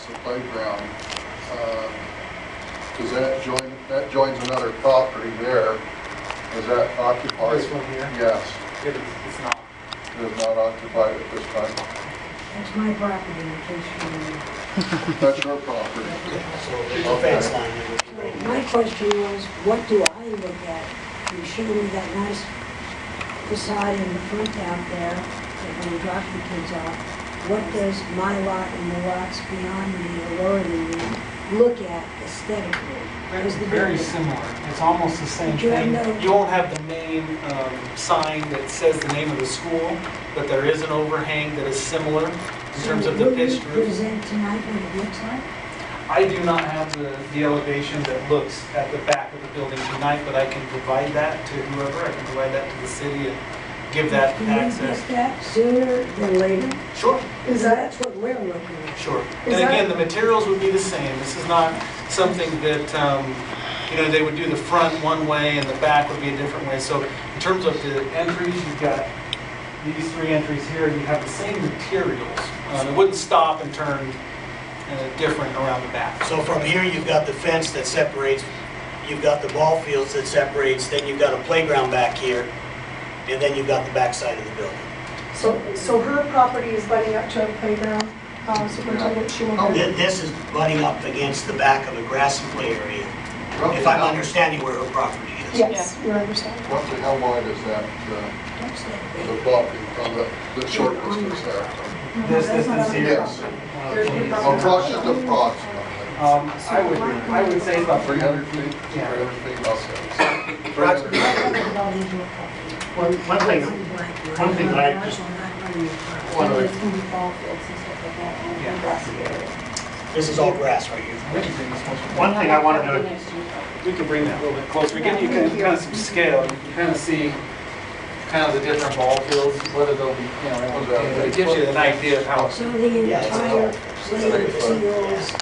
across the playground, does that joins another property there? Is that occupied? This one here? Yes. It's not. It is not occupied at this time. That's my property, in case you... That's your property. So there's a fence line that would be right My here. question was, what do I look at? You showed me that nice facade in the front out there, that when you drop the kids off. What does my lot and the lots beyond me or lower than me look at aesthetically? As the Very building? similar. It's almost the same But you have thing. no- You won't have the main sign that says the name of the school, but there is an overhang that is similar in terms of the pitched Will you roof. present tonight what it looks like? I do not have the elevation that looks at the back of the building tonight, but I can provide that to whoever. I can provide that to the city and give that Can we access. get that sooner than later? Sure. Because that's what we're looking at. Sure. Is And that- again, the materials would be the same. This is not something that, you know, they would do the front one way and the back would be a different way. So in terms of the entries, you've got these three entries here, you have the same materials. It wouldn't stop and turn different around the back. So from here, you've got the fence that separates, you've got the ball fields that separates, then you've got a playground back here, and then you've got the back side of the building. So her property is butting up to a playground, Superintendent, she won't have... This is butting up against the back of a grassy play area, if I'm understanding where her property is. Yes, you're understanding. Roughly how wide is that, the property, the short distance there? This distance here. Yes. Approximately. I would say about 300 feet? Yeah. 300 feet, okay. 300 feet. One thing that I just want to, This is all grass right here. one thing I wanted to, We can bring that a little bit closer. Again, you can kind of some scale. You can kind of see kind of the different ball fields, whether they'll be, you know, it gives you an idea of how. So the entire playing fields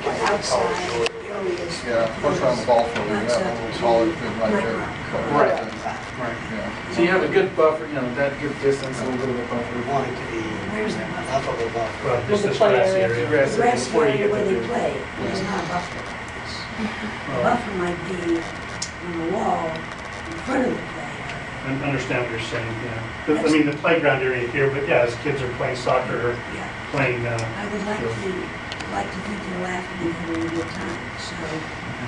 and outside areas. Yeah, push around the ball field, you have a little solid thing right there. Right. Right. Yeah. So you have a good buffer, you know, that good distance, a little bit of a We buffer. want it to be Where's the buffer? enough of a buffer. well, just the this play grassy area. area. Grass The grass before you area get where to they the. play, there's not a buffer. The buffer might be on the wall in front of the play. I understand what you're saying, yeah. I mean, the playground area here, but yeah, as kids are playing soccer or Yeah. playing, I would like to think they're laughing and having a good time, so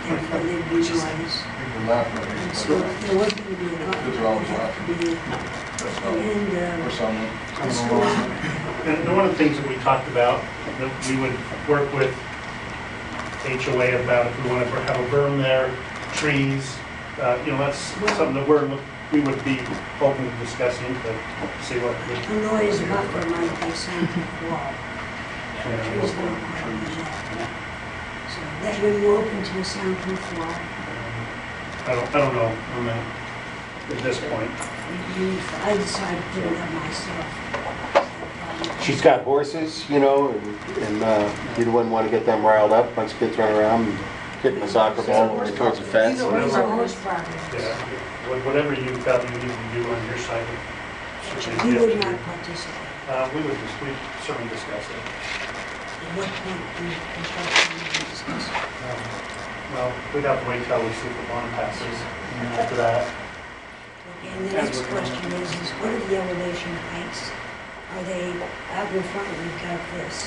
therefore they'd be noise. People laugh at And me. so if there was going to be a buffer, Kids are always it'd have to be That's the end Or of someone. the school. and one of the things that we talked about, that we would work with HOA about if we wanted to have a berm there, trees, you know, that's something that we would be open to discussing to see what we, A noise buffer might be soundproof wall. Trees you don't want to use that. So that you're open to a soundproof wall. I don't know on that at this point. I decided to put it up myself. She's got horses, you know, and you wouldn't want to get them riled up, bunch of kids running around and kicking a soccer ball over towards the fence. These are horse properties. Yeah, whatever you felt you needed to do on your side. certainly You be up would to not you. participate. We certainly discuss it. At what point in construction would you discuss it? Well, we'd have to wait till we see if the bond passes, and then after that, Okay, and the next question is what are the elevation heights? Are they out in front, we've got this.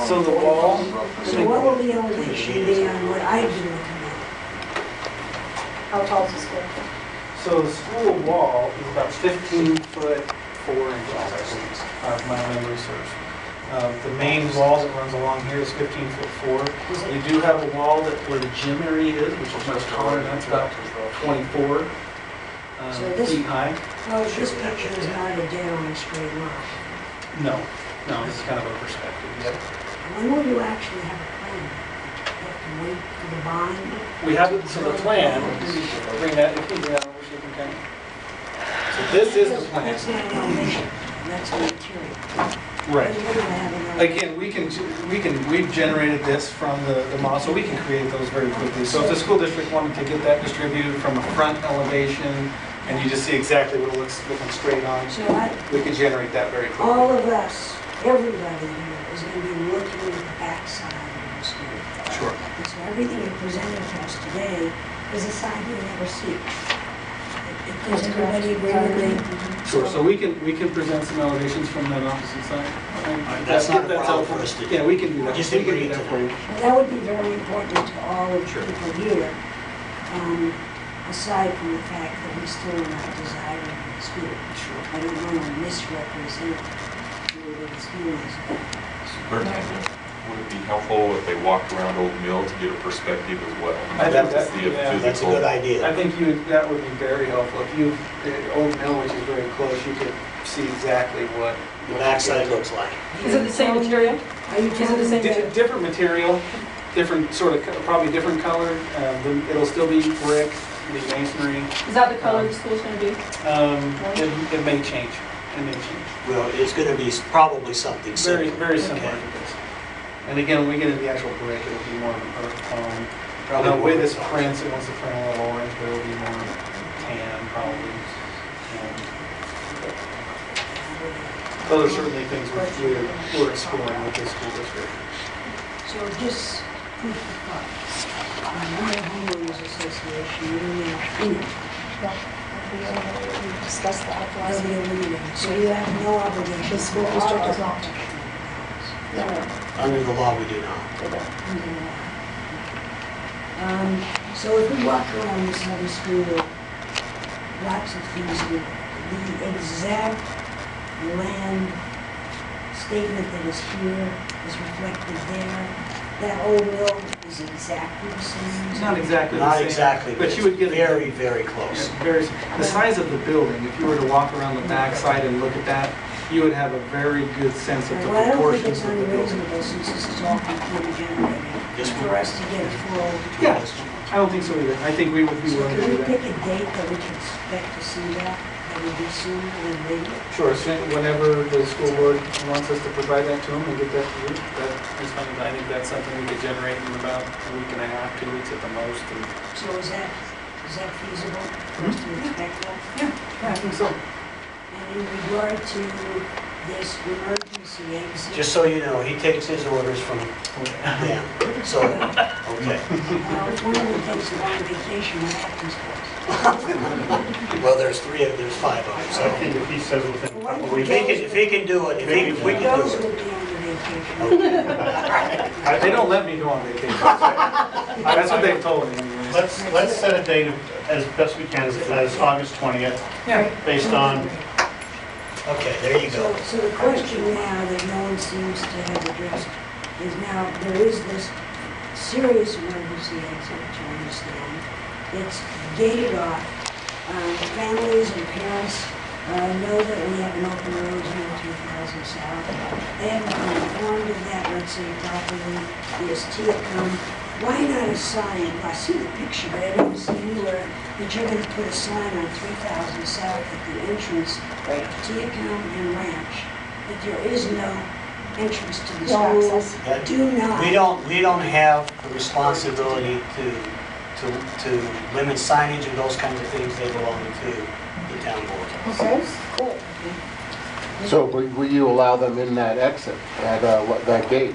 So the wall, So what will the elevation be on what I'd be looking at? How tall is the school? so the school wall is about 15 foot 4 inches, I think, if my memory serves. The main wall that runs along here is 15 foot 4. You do have a wall that where the gym area is, which is much taller, and that's about 24 So this- feet high. Oh, this picture is not a dead on a straight line. No, this is kind of a perspective. Yep. When will you actually have a plan? You have to wait for the bond? We have it, so the plan, bring that, if you bring that over, so you can kind of. So this is the plan. That's not an elevation, that's a material. Right. What do I have in elevation? Again, we've generated this from the model, so we can create those very quickly. So if the school district wanted to get that distributed from a front elevation, and you just see exactly what it looks looking straight on, So we can generate that very quickly. all of us everybody here is going to be looking at the backside of the school. Sure. And so everything you presented to us today is a side you never see. Does everybody agree with me? Sure, so we can present some elevations from that opposite side. That's not a That's problem helpful. for us to do. Yeah, we can do that. Just We can agree do to that for you. Well, that would be very important to all of the people here, aside from the fact that we still are not desiring the school. Sure. I don't want to misrepresent who the school is. Superintendent, would it be helpful if they walked around Old Mill to get a perspective as well? I think To see a yeah, That's a physical- good idea. I think that would be very helpful. If you, Old Mill, which is very close, you could see exactly what. The backside looks like. Is it the same material? Are you Is it the same? Different material, different sort of, probably different color. It'll still be brick, be masonry. Is that the color the school's gonna be? It may change. It may change. Well, it's going to be probably something Very, similar. very similar Okay. to this. And again, when we get into the actual brick, it'll be more of an earth tone. Probably The way more this tone. prints, it wants to print a little orange, but it'll be more tan probably. Those are certainly things we're exploring with this school district. So just food for thought. Your homeowners association, you're now in it. We discussed that last They'll be meeting. leaving, so you have no obligation. The school district does not. Under the law, we do not. So if we walk around this heavy school, lots of things, the exact land statement that is here is reflected there. That old mill is exactly the same. It's not exactly the Not same. exactly, But you would get very, very close. very, the size of the building, if you were to walk around the back side and look at that, you would have a very good sense of the Well, I don't think proportions it's of the building. unreasonable since this is all computer generated This one? for us to get a full. Yeah, I don't think so either. I think we would be So willing to can do we that. pick a date that we can expect to see that? That would be sooner than later? Sure, so whenever the school board wants us to provide that to them, we'll get that to you. That is fine. I think that's something we could generate in about a week and a half, 2 weeks at the most. And So is that feasible for us to expect that? yeah, I think so. And in regard to this emergency exit. Just so you know, he takes his orders from them. So, okay. If one of them takes a long vacation, what happens to us? Well, there's 5 of them, I so. think if he says within a couple of weeks. If he can do it, if we can Those do would it. be on the vacation. They don't let me go on vacation. That's what they've told me anyways. Let's set a date as best we can, as August 20th, based on, Okay, there you go. So the question now that no one seems to have addressed is now, there is this serious emergency exit, which I understand. It's gated off. Families and parents know that we have an open road here in 2000 South. They haven't been informed of that, let's say, properly. There's Teacom. Why not a sign? I see the picture, but I didn't see anywhere that you're going to put a sign on 3000 South at the entrance to Teacom and Ranch, that there is no entrance to the No school. access. Do not. We don't have the responsibility to limit signage and those kinds of things. They belong to the town board. Okay, cool. So will you allow them in that exit, that gate?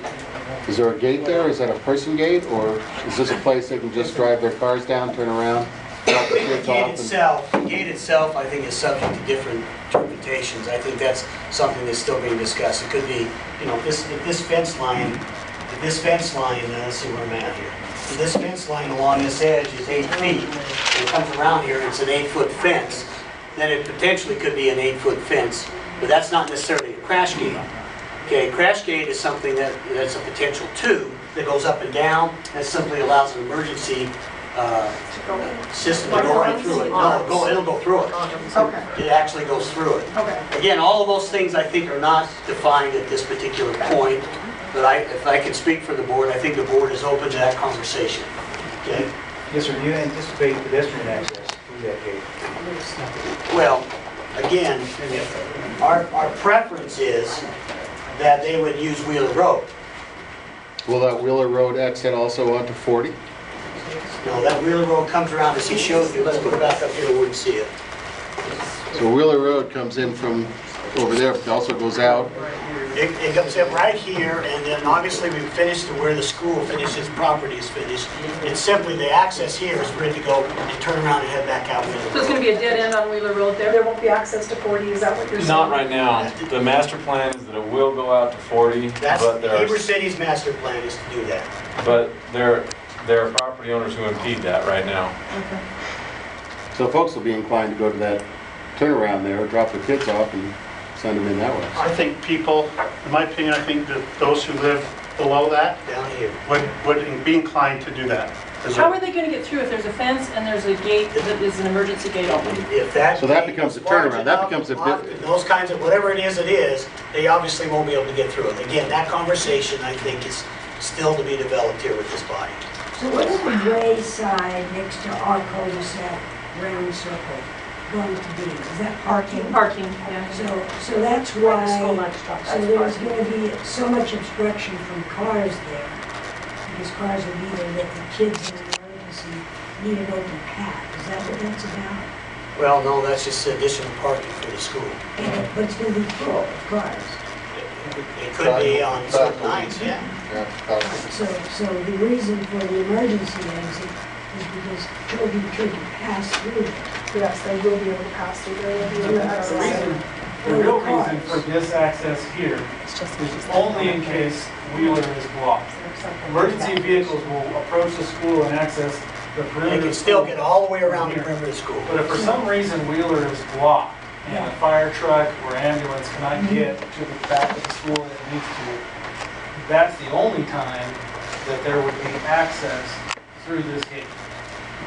Is there a gate there? Is that a person gate? Or is this a place they can just drive their cars down, turn around, drop the kids off? The gate itself, I think, is subject to different interpretations. I think that's something that's still being discussed. It could be, if this fence line, let's see where I'm at here. If this fence line along this edge is 8 feet, and it comes around here and it's an 8-foot fence, then it potentially could be an 8-foot fence, but that's not necessarily a crash gate. Okay, crash gate is something that's a potential tube that goes up and down, that simply allows an emergency system to go right through it. No, it'll go through it. Okay, It actually goes through it. okay. Again, all of those things I think are not defined at this particular point, but if I can speak for the board, I think the board is open to that conversation. Okay? Yes, sir. Do you anticipate pedestrian access through that gate? Well, again, our preference is that they would use Wheeler Road. Will that Wheeler Road exit also onto 40? No, that Wheeler Road comes around, as he showed you. Let's put it back up here, we wouldn't see it. So Wheeler Road comes in from over there, but also goes out It comes in right here, and then obviously we finished to where the school finishes, property is finished. It's simply the access here is for it to go and turn around and head back out. So it's gonna be a dead end on Wheeler Road there? There won't be access to 40, is that what you're saying? Not right now. The master plan is that it will go out to 40, That's but there Heber are, City's master plan is to do that. but there are property owners who impede that right now. Okay. So folks will be inclined to go to that turnaround there, drop their kids off and send them in that way. I think people, in my opinion, I think that those who live below that Down here. would be inclined to do that. 'Cause How are they gonna get through if there's a fence and there's a gate that is an emergency gate open? If that. So that gate becomes is a turnaround. large That enough, becomes a bit- locked, and those kinds of, whatever it is, they obviously won't be able to get through it. Again, that conversation, I think, is still to be developed here with this body. So what is the gray side next to our cul-de-sac round circle going to be? Is that parking? Parking, yeah. So that's School why, lunch truck, so that's there's parking. gonna be so much obstruction from cars there. Because cars will be there, that the kids in an emergency need an open path. Is that what that's about? Well, no, that's just additional parking for the school. But it's gonna be full of cars. It could be on certain nights, yeah. Yeah, So the reason for the emergency exit is because children could pass through it. Yes, they will be able to pass through there. They'll be able to The access it. real reason for this access here is only in case Wheeler is blocked. Emergency vehicles will approach the school and access the perimeter. They can still get all the way around the perimeter of the school. But if for some reason Wheeler is blocked and a fire truck or ambulance cannot get to the back of the school that it needs to, that's the only time that there would be access through this gate.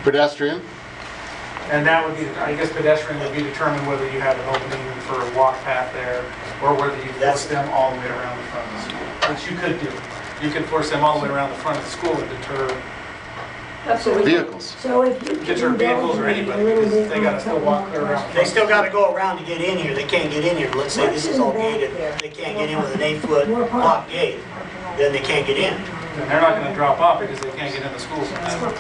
Pedestrian? And that would be, I guess pedestrian would be determined whether you have an opening for a walk path there or whether you force them all the way around the front of the school, which you could do. You could force them all the way around the front of the school and deter That's what we. Vehicles. So if you Get your can vehicles or indulge me anybody, a little because bit they on gotta still something walk like around. that. They still got to go around to get in here. They can't get in here. Let's say this is all gated. They can't get in with an 8-foot lock gate. Then they can't get in. And they're not gonna drop off because they can't get in the school sometimes.